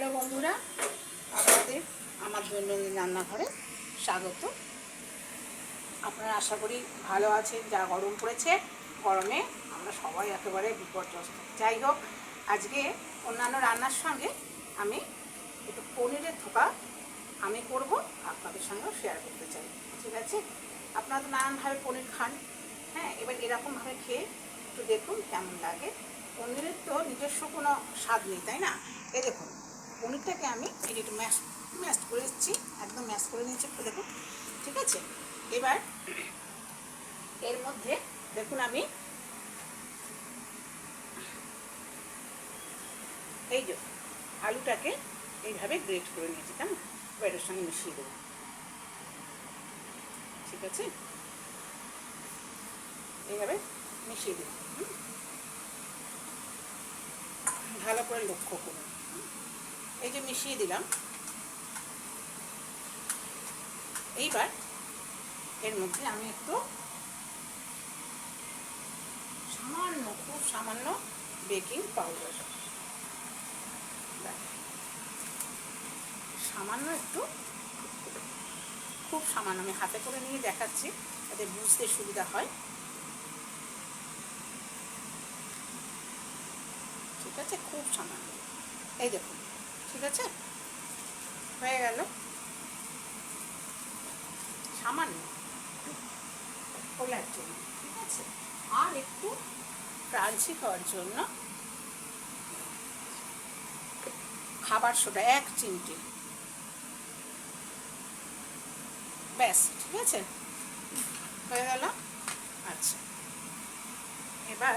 Hello বন্ধুরা, আপনাদের আমার দৈনন্দিন রান্নাঘরে স্বাগত। আপনারা আশা করি ভালো আছেন। যা গরম পড়েছে, গরমে আমরা সবাই একেবারে বিপর্যস্ত। যাই হোক, আজকে অন্যান্য রান্নার সঙ্গে আমি একটু পনিরের থোকা আমি করব, আপনাদের সঙ্গেও শেয়ার করতে চাই। ঠিক আছে? আপনারা তো নানানভাবে পনির খান। হ্যাঁ, এবার এরকমভাবে খেয়ে একটু দেখুন কেমন লাগে। পনিরের তো নিজস্ব কোনো স্বাদ নেই, তাই না? এই দেখুন, পনিরটাকে আমি একটু ম্যাশ করে দিচ্ছি, একদম ম্যাশ করে নিয়েছি, একটু দেখুন। ঠিক আছে, এবার এর মধ্যে দেখুন আমি এই যে আলুটাকে এইভাবে গ্রেট করে নিয়েছি, কেমন? এবার এর সঙ্গে মিশিয়ে দেবো। ঠিক আছে, এইভাবে মিশিয়ে দেবো। ভালো করে লক্ষ্য করুন। এই যে মিশিয়ে দিলাম। এইবার এর মধ্যে আমি একটু সামান্য, খুব সামান্য বেকিং পাউডার, সামান্য একটু, খুব সামান্য, আমি হাতে করে নিয়ে দেখাচ্ছি যাতে বুঝতে সুবিধা হয়। ঠিক আছে, খুব সামান্য, এই দেখুন। ঠিক আছে, হয়ে গেল। সামান্য ফোলার জন্য, ঠিক আছে। আর একটু ক্রাঞ্চি হওয়ার জন্য খাবার সোডা 1 চিমটি, ব্যাস। ঠিক আছে, হয়ে গেল। আচ্ছা, এবার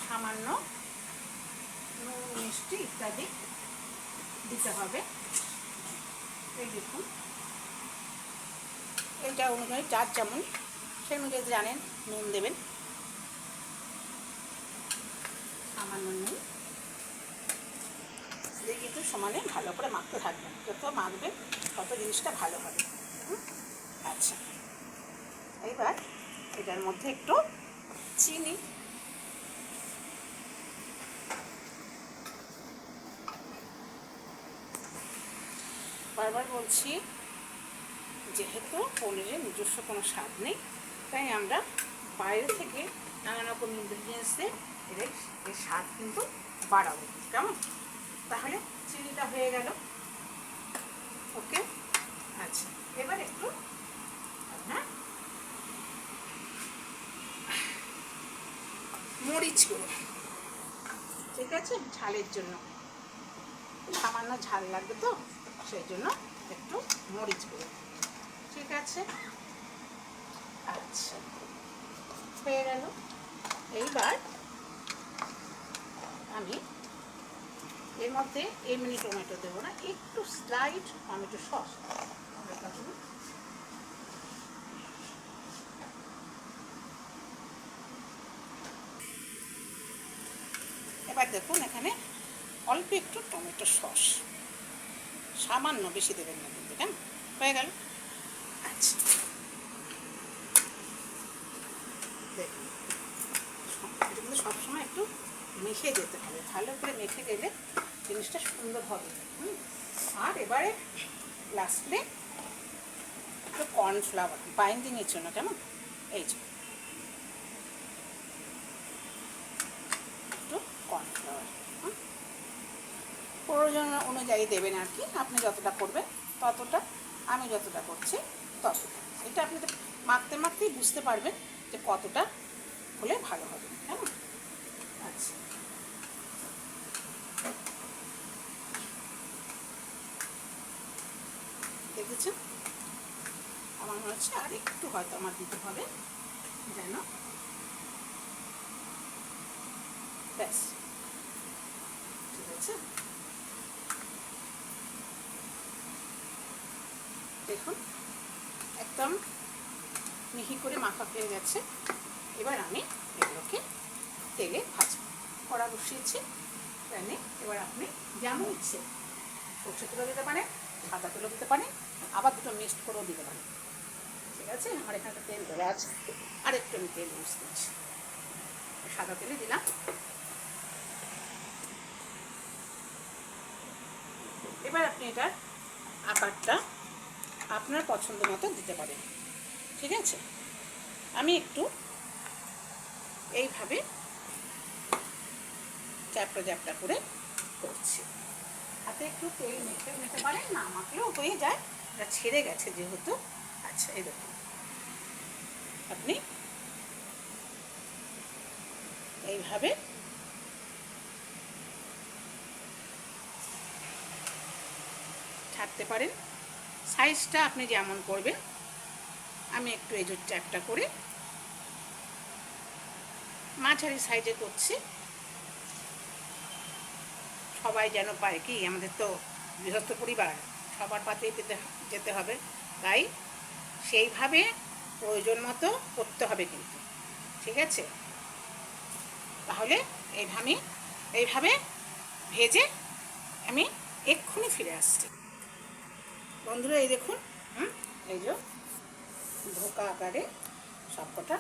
সামান্য নুন, মিষ্টি ইত্যাদি দিতে হবে। এই দেখুন, এইটা অনুযায়ী যার যেমন সেই অনুযায়ী জানেন নুন দেবেন, সামান্য নুন দিয়ে কিন্তু সমানে ভালো করে মাখতে থাকবেন। যত মাখবেন তত জিনিসটা ভালো হবে। আচ্ছা, এইবার এটার মধ্যে একটু চিনি, বারবার বলছি, যেহেতু পনিরের নিজস্ব কোনো স্বাদ নেই, তাই আমরা বাইরে থেকে নানা রকম ইনগ্রিডিয়েন্টস দিয়ে এর স্বাদ কিন্তু বাড়াবো, কেমন? তাহলে চিনিটা হয়ে গেল। ওকে, আচ্ছা, এবার একটু মরিচ গুঁড়ো, ঠিক আছে, ঝালের জন্য সামান্য ঝাল লাগবে, তো সেই জন্য একটু মরিচ গুঁড়ো। ঠিক আছে, আচ্ছা, হয়ে গেল। এইবার আমি এর মধ্যে এমনি টমেটো দেবো না, একটু স্লাইড টমেটো সস। এবার দেখুন, এখানে অল্প একটু টমেটো সস, সামান্য, বেশি দেবেন না কিন্তু, কেন? হয়ে গেল। আচ্ছা, দেখুন, এটা কিন্তু সবসময় একটু মেখে যেতে হবে, ভালো করে মেখে গেলে জিনিসটা সুন্দর হবে। আর এবারে লাস্টে একটু কর্নফ্লাওয়ার বাইন্ডিংয়ের জন্য, কেমন? এই যে একটু কর্নফ্লাওয়ার প্রয়োজন অনুযায়ী দেবেন আর কি, আপনি যতটা করবেন ততটা, আমি যতটা করছি ততটা। এটা আপনি মাখতে মাখতেই বুঝতে পারবেন যে কতটা হলে ভালো হবে, কেমন? আচ্ছা, দেখেছেন? আমার মনে হচ্ছে আর একটু হয়তো আমার দিতে হবে, যেন, ব্যাস। ঠিক আছে, দেখুন একদম মিহি করে মাখা হয়ে গেছে। এবার আমি এগুলোকে তেলে ভাজবো। কড়া বসিয়েছি প্যানে। এবার আপনি যেমন ইচ্ছে সর্ষে তেলও দিতে পারেন, সাদা তেলও দিতে পারেন, আবার দুটো মিক্সড করেও দিতে পারেন। ঠিক আছে, আমার এখানটা তেল দেওয়া আছে, আর একটু আমি তেল ইউজ করছি। সাদা তেলে দিলাম। এবার আপনি এটার আকারটা আপনার পছন্দ মতো দিতে পারেন। ঠিক আছে, আমি একটু এইভাবে চ্যাপটা চ্যাপটা করে করছি। হাতে একটু তেল মেখে নিতে পারেন, না মাখলেও হয়ে যায়, এটা ছেড়ে গেছে যেহেতু। আচ্ছা, এই দেখুন আপনি এইভাবে ছাড়তে পারেন। সাইজটা আপনি যেমন করবেন, আমি একটু এই যে চ্যাপটা করে মাঝারি সাইজে করছি, সবাই যেন পায়। কি আমাদের তো বৃহত্তর পরিবার, সবার পাতেই যেতে হবে, তাই সেইভাবে প্রয়োজন মতো করতে হবে কিন্তু। ঠিক আছে, তাহলে এইভাবে ভেজে আমি এক্ষুনি ফিরে আসছি। বন্ধুরা এই দেখুন, এই যে ধোকা আকারে সবকটা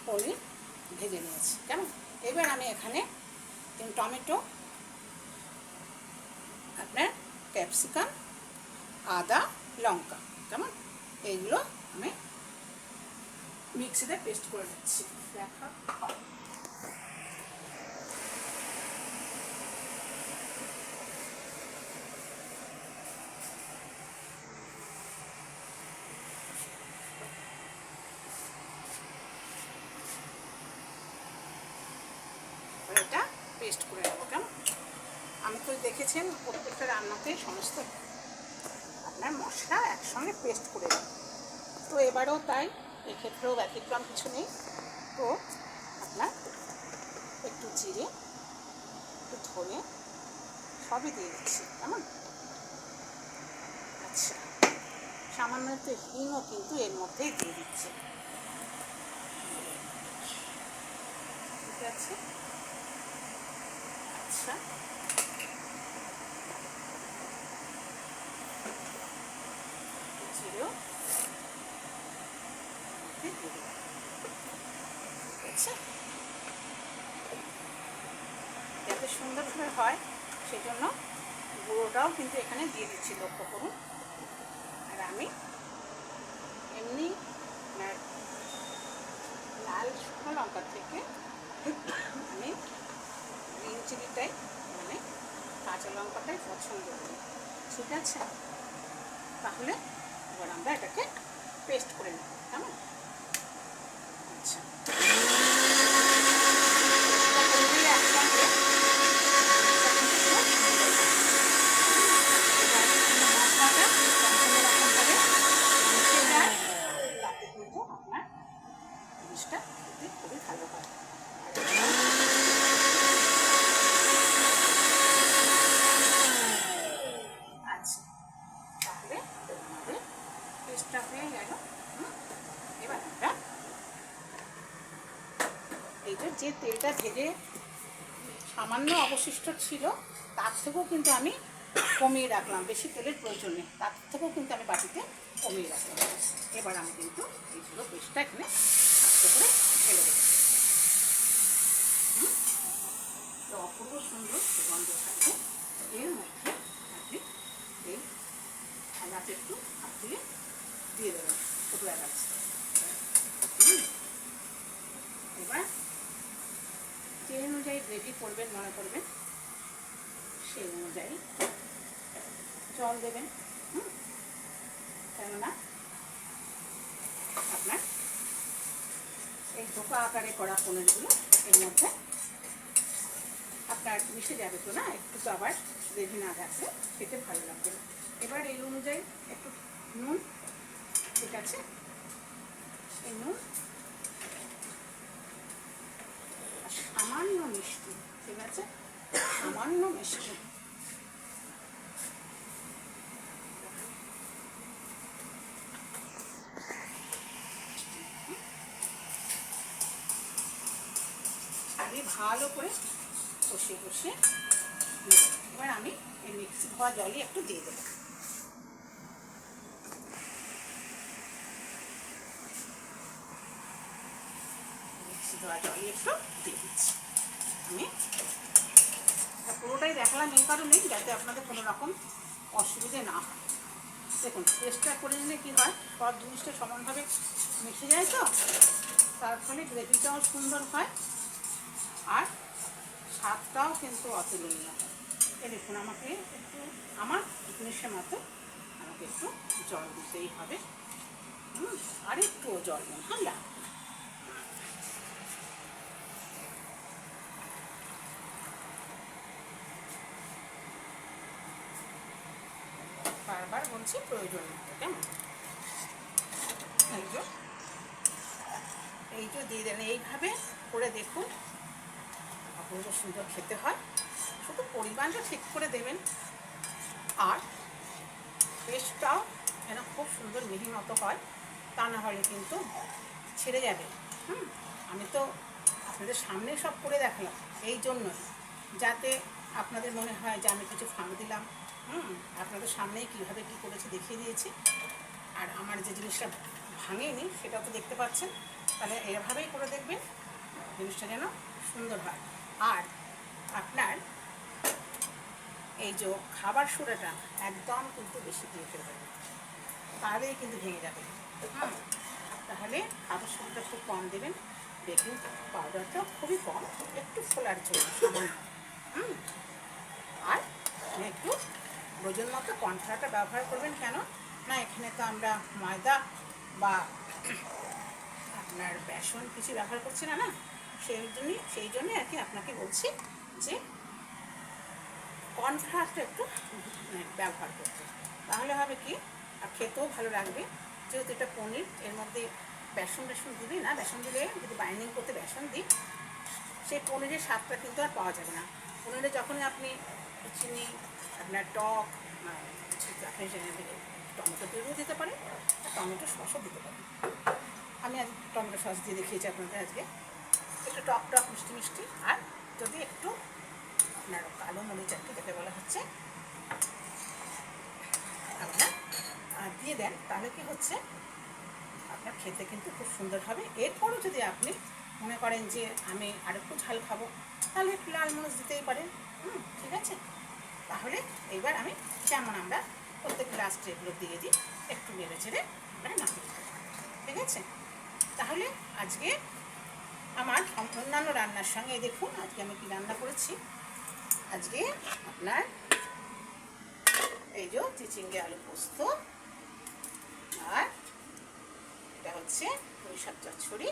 পনির ভেজে নিয়েছি, কেমন। এবার আমি এখানে টমেটো, আপনার ক্যাপসিকাম, আদা, লঙ্কা, কেমন, এইগুলো আমি মিক্সিতে পেস্ট করে নিচ্ছি। দেখা এটা পেস্ট করে নেবো, কেমন। আমি তো দেখেছেন প্রত্যেকটা রান্নাতে সমস্ত আপনার মশলা একসঙ্গে পেস্ট করে নেব, তো এবারেও তাই, এক্ষেত্রেও ব্যতিক্রম কিছু নেই। তো আপনার একটু জিরে, একটু ধনে সবই দিয়ে দিচ্ছি, কেমন। আচ্ছা, সামান্য একটু হিংও কিন্তু এর মধ্যেই দিয়ে দিচ্ছি, ঠিক আছে। আচ্ছা, জিরেও দিয়ে দিলাম, ঠিক আছে। যাতে সুন্দরভাবে হয় সেজন্য গুঁড়োটাও কিন্তু এখানে দিয়ে দিচ্ছি, লক্ষ্য করুন। আর আমি এমনি লাল শুকনো লঙ্কার থেকে আমি গ্রিন চিলিটাই, মানে কাঁচা লঙ্কাটাই পছন্দ করি, ঠিক আছে। তাহলে এবার আমরা এটাকে পেস্ট করে নেব, কেমন। আচ্ছা, একসঙ্গে মশলাটা সম্পূর্ণ রকমভাবে মিশে যায়, তাতে কিন্তু আপনার জিনিসটা খেতে খুবই ভালো হয়। আচ্ছা, তাহলে আমাদের পেস্টটা হয়ে গেল। এবার আমরা এইটা যে তেলটা ভেজে সামান্য অবশিষ্ট ছিল, তার থেকেও কিন্তু আমি কমিয়ে রাখলাম, বেশি তেলের প্রয়োজন নেই, তার থেকেও কিন্তু আমি বাটিতে কমিয়ে রাখলাম। এবার আমি কিন্তু এই পুরো পেস্টটা এখানে আস্তে করে ঢেলে দেবো। তো অপূর্ব সুন্দর সুগন্ধ থাকবে। এর মধ্যে আপনি এই এলাচ একটু হাত দিয়ে দেবেন, ছোটো এলাচ। এবার যে অনুযায়ী গ্রেভি করবেন মনে করবেন, সেই অনুযায়ী জল দেবেন, কেননা আপনার এই ধোকা আকারে করা পনিরগুলো এর মধ্যে আপনার মিশে যাবে, তো না, একটু তো আবার গ্রেভি না থাকলে খেতে ভালো লাগবে না। এবার এই অনুযায়ী একটু নুন, ঠিক আছে, এই নুন, সামান্য মিষ্টি, ঠিক আছে, সামান্য মিষ্টি। আগে ভালো করে কষিয়ে কষিয়ে এবার আমি এই মিক্সি ধোয়া জলই একটু দিয়ে দেবো। মিক্সি ধোয়া জলই একটু দিয়ে দিচ্ছি আমি। পুরোটাই দেখালাম এই কারণেই যাতে আপনাদের কোনো রকম অসুবিধে না হয়। দেখুন পেস্টটা করে নিলে কী হয়, সব জিনিসটা সমানভাবে মিশে যায়, তো তার ফলে গ্রেভিটাও সুন্দর হয় আর স্বাদটাও কিন্তু অতুলনীয় হয়। দেখুন আমাকে একটু আমার জিনিসের মতো আমাকে একটু জল দিতেই হবে। আর একটুও জল দিন, হ্যাঁ। বারবার বলছি প্রয়োজন মতো, কেমন? এই যে দিয়ে দেন, এইভাবে করে দেখুন অপূর্ব সুন্দর খেতে হয়। শুধু পরিমাণটা ঠিক করে দেবেন আর পেস্টটাও যেন খুব সুন্দর মিহি মতো হয়, তা না হলে কিন্তু ছেড়ে যাবে। আমি তো আপনাদের সামনে সব করে দেখালাম এই জন্যই, যাতে আপনাদের মনে হয় যে আমি কিছু ফাঁক দিলাম। আপনাদের সামনেই কীভাবে কী করেছি দেখিয়ে দিয়েছি, আর আমার যে জিনিসটা ভাঙেনি সেটাও তো দেখতে পাচ্ছেন। তাহলে এভাবেই করে দেখবেন, জিনিসটা যেন সুন্দর হয়। আর আপনার এই যে খাবার সোডাটা একদম কিন্তু বেশি দিয়ে ফেলবেন, তাহলেই কিন্তু ভেঙে যাবে। তাহলে খাবার সোডাটা খুব কম দেবেন, বেকিং পাউডারটা খুবই কম, একটু ফোলার জন্য সামান্য। আর একটু প্রয়োজন মতো কর্নফ্লাওয়ারটা ব্যবহার করবেন। কেন না, এখানে তো আমরা ময়দা বা আপনার বেসন কিছু ব্যবহার করছি না, সেই জন্যই আর কি আপনাকে বলছি যে কর্নফ্লাওয়ারটা একটু ব্যবহার করতে। তাহলে হবে কি, আর খেতেও ভালো লাগবে। যেহেতু এটা পনির, এর মধ্যে বেসন দিবি না, বেসন দিলে যদি বাইন্ডিং করতে বেসন দিই, সেই পনিরের স্বাদটা কিন্তু আর পাওয়া যাবে না। পনিরে যখনই আপনি চিনি, আপনার টক, আপনি টমেটো দিয়েও দিতে পারেন, টমেটো সসও দিতে পারেন। আমি আজ টমেটো সস দিয়ে দেখিয়েছি আপনাদের আজকে, একটু টক টক মিষ্টি মিষ্টি। আর যদি একটু আপনার কালো মরিচ একটু যেটা বলা হচ্ছে আপনার দিয়ে দেন, তাহলে কি হচ্ছে আপনার খেতে কিন্তু খুব সুন্দর হবে। এরপরও যদি আপনি মনে করেন যে আমি আর একটু ঝাল খাবো, তাহলে একটু লাল মরিচ দিতেই পারেন। ঠিক আছে, তাহলে এইবার আমি যেমন আমরা প্রত্যেক লাস্টে এগুলো দিয়ে দিই, একটু নেড়ে ছেড়ে আমরা নামিয়ে দিই। ঠিক আছে, তাহলে আজকে আমার অন্যান্য রান্নার সঙ্গে দেখুন আজকে আমি কি রান্না করেছি। আজকে আপনার এই যে চিচিঙ্গে আলু পোস্ত, আর এটা হচ্ছে পুঁই শাক চচ্চড়ি,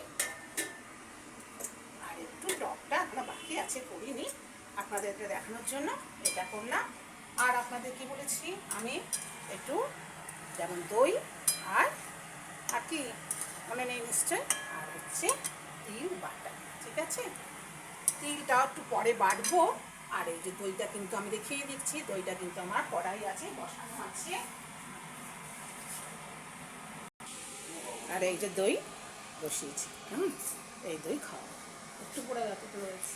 আর একটু টকটা আপনার বাকি আছে, করিনি, আপনাদেরকে দেখানোর জন্য এটা করলাম। আর আপনাদের কি বলেছি আমি, একটু যেমন দই আর কি মনে নেই নিশ্চয়, আর হচ্ছে তিল বাটা। ঠিক আছে, তিলটাও একটু পরে বাটবো। আর এই যে দইটা কিন্তু আমি দেখিয়ে দিচ্ছি, দইটা কিন্তু আমার কড়াই আছে, বসানো আছে। আর এই যে দই বসিয়েছি, এই দই খাওয়া একটু পড়ে যতটুকু রয়েছে।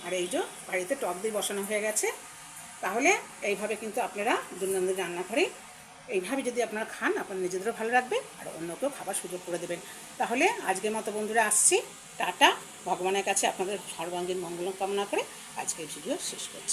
আর এই যে বাড়িতে টক দই বসানো হয়ে গেছে। তাহলে এইভাবে কিন্তু আপনারা দৈনন্দিন রান্নাঘরে এইভাবে যদি আপনারা খান, আপনার নিজেদেরও ভালো রাখবে আর অন্যকেও খাবার সুযোগ করে দেবেন। তাহলে আজকের মতো বন্ধুরা আসছি, টাটা। ভগবানের কাছে আপনাদের সর্বাঙ্গীন মঙ্গল কামনা করে আজকের ভিডিও শেষ করছি।